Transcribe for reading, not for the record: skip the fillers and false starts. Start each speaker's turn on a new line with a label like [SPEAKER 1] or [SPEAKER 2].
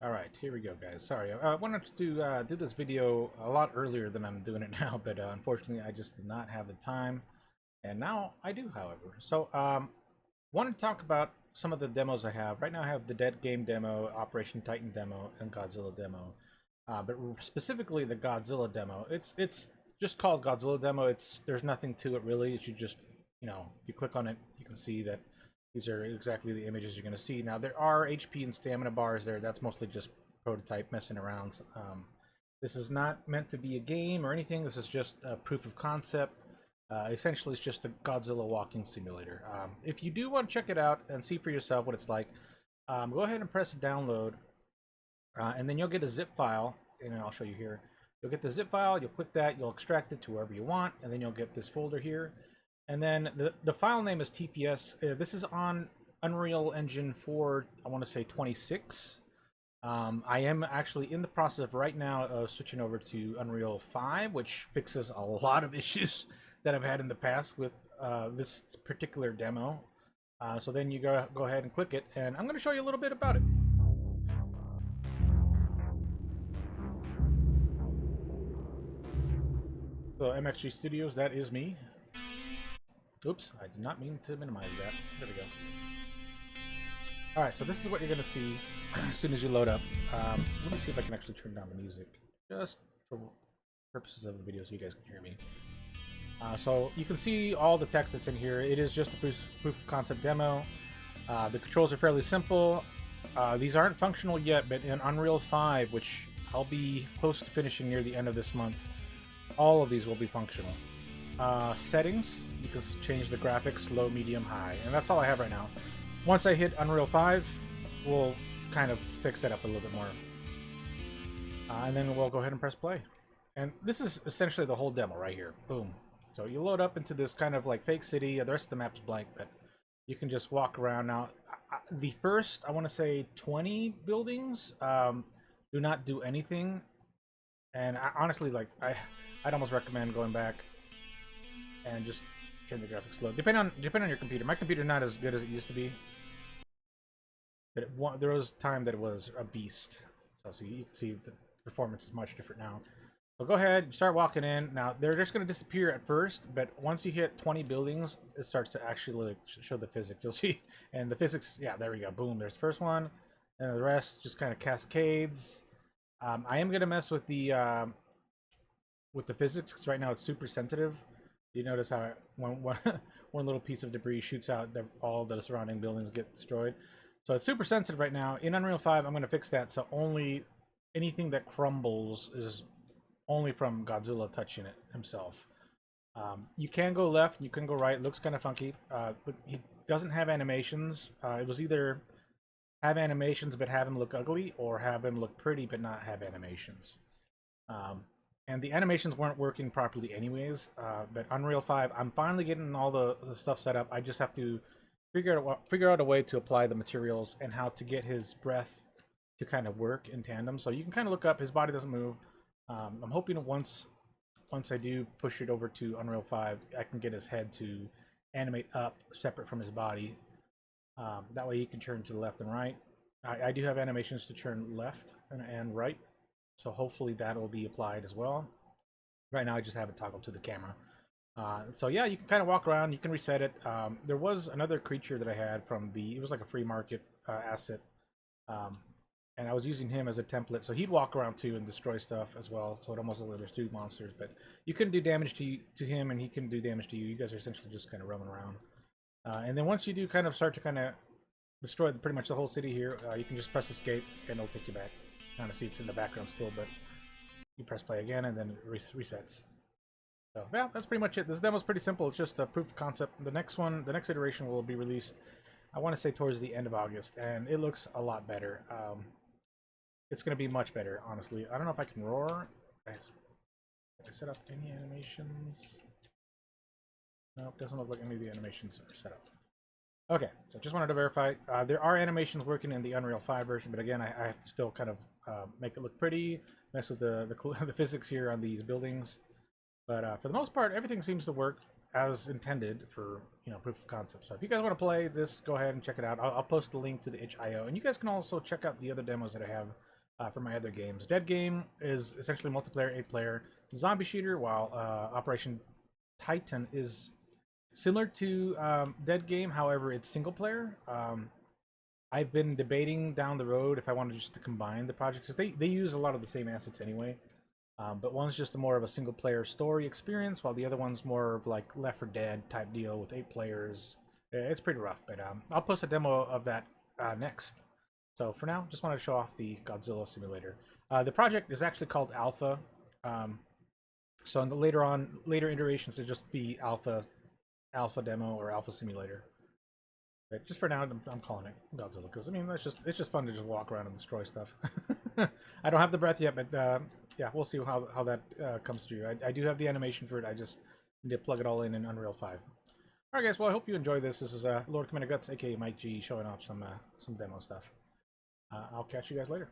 [SPEAKER 1] All right, here we go, guys. Sorry, I wanted to do this video a lot earlier than I'm doing it now, but unfortunately, I just did not have the time, and now I do, however. So, wanted to talk about some of the demos I have. Right now, I have the Dead Game demo, Operation Titan demo, and Godzilla demo. But specifically, the Godzilla demo. It's just called Godzilla demo. There's nothing to it really. It should just if you click on it, you can see that these are exactly the images you're going to see. Now, there are HP and stamina bars there. That's mostly just prototype messing around. This is not meant to be a game or anything. This is just a proof of concept. Essentially, it's just a Godzilla walking simulator. If you do want to check it out and see for yourself what it's like, go ahead and press download, and then you'll get a zip file, and I'll show you here. You'll get the zip file, you'll click that, you'll extract it to wherever you want, and then you'll get this folder here. And then the file name is TPS. This is on Unreal Engine 4, I want to say 26. I am actually in the process of right now switching over to Unreal 5, which fixes a lot of issues that I've had in the past with this particular demo. So then you go ahead and click it, and I'm going to show you a little bit about it. So MXG Studios, that is me. Oops, I did not mean to minimize that. There we go. Alright, so this is what you're going to see as soon as you load up. Let me see if I can actually turn down the music, just for purposes of the video so you guys can hear me. So you can see all the text that's in here. It is just a proof of concept demo. The controls are fairly simple. These aren't functional yet, but in Unreal 5, which I'll be close to finishing near the end of this month, all of these will be functional. Settings, you can change the graphics, low, medium, high, and that's all I have right now. Once I hit Unreal 5, we'll kind of fix that up a little bit more. And then we'll go ahead and press play. And this is essentially the whole demo right here. Boom. So you load up into this kind of like fake city. The rest of the map's blank, but you can just walk around. Now, the first, I want to say 20 buildings do not do anything. And honestly, like, I'd almost recommend going back and just turn the graphics low. Depending on your computer. My computer's not as good as it used to be. But there was time that it was a beast. So you can see the performance is much different now. So go ahead, start walking in. Now, they're just going to disappear at first, but once you hit 20 buildings, it starts to actually show the physics. You'll see. And the physics, yeah, there we go. Boom, there's the first one. And the rest just kind of cascades. I am going to mess with the physics, because right now it's super sensitive. You notice how one little piece of debris shoots out, all the surrounding buildings get destroyed. So it's super sensitive right now. In Unreal 5, I'm going to fix that, so only anything that crumbles is only from Godzilla touching it himself. You can go left, you can go right. It looks kind of funky, but he doesn't have animations. It was either have animations but have him look ugly, or have him look pretty but not have animations. And the animations weren't working properly anyways, but Unreal 5, I'm finally getting all the stuff set up. I just have to figure out a way to apply the materials and how to get his breath to kind of work in tandem. So you can kind of look up, his body doesn't move. I'm hoping once I do push it over to Unreal 5, I can get his head to animate up separate from his body. That way he can turn to the left and right. I do have animations to turn left and right, so hopefully that will be applied as well. Right now I just have it toggled to the camera. So yeah, you can kind of walk around, you can reset it. There was another creature that I had from it was like a free market asset. And I was using him as a template, so he'd walk around too and destroy stuff as well. So it almost looked like there's two monsters, but you can do damage to him, and he can do damage to you. You guys are essentially just kind of roaming around. And then once you do kind of start to kind of destroy pretty much the whole city here, you can just press escape, and it'll take you back. Kind of see it's in the background still, but you press play again, and then it resets. So yeah, that's pretty much it. This demo's pretty simple. It's just a proof of concept. The next iteration will be released, I want to say towards the end of August, and it looks a lot better. It's going to be much better, honestly. I don't know if I can roar. Did I set up any animations? Nope, doesn't look like any of the animations are set up. Okay, so just wanted to verify. There are animations working in the Unreal 5 version, but again, I have to still kind of make it look pretty, mess with the physics here on these buildings. But for the most part, everything seems to work. as intended for proof of concept. So if you guys want to play this, go ahead and check it out. I'll post the link to the itch.io, and you guys can also check out the other demos that I have for my other games. Dead Game is essentially multiplayer, 8-player zombie shooter, while Operation Titan is similar to Dead Game. However, it's single player. I've been debating down the road if I wanted just to combine the projects, because they use a lot of the same assets anyway. But one's just more of a single player story experience, while the other one's more of like Left 4 Dead type deal with 8 players. It's pretty rough, but I'll post a demo of that next. So for now, just wanted to show off the Godzilla simulator. The project is actually called Alpha. So in the later iterations, it'll just be Alpha demo or Alpha simulator. But just for now, I'm calling it Godzilla because I mean it's just fun to just walk around and destroy stuff. I don't have the breath yet, but yeah, we'll see how that comes through. I do have the animation for it. I just need to plug it all in Unreal 5. All right, guys. Well, I hope you enjoyed this. This is Lord Commander Guts, aka Mike G, showing off some demo stuff. I'll catch you guys later.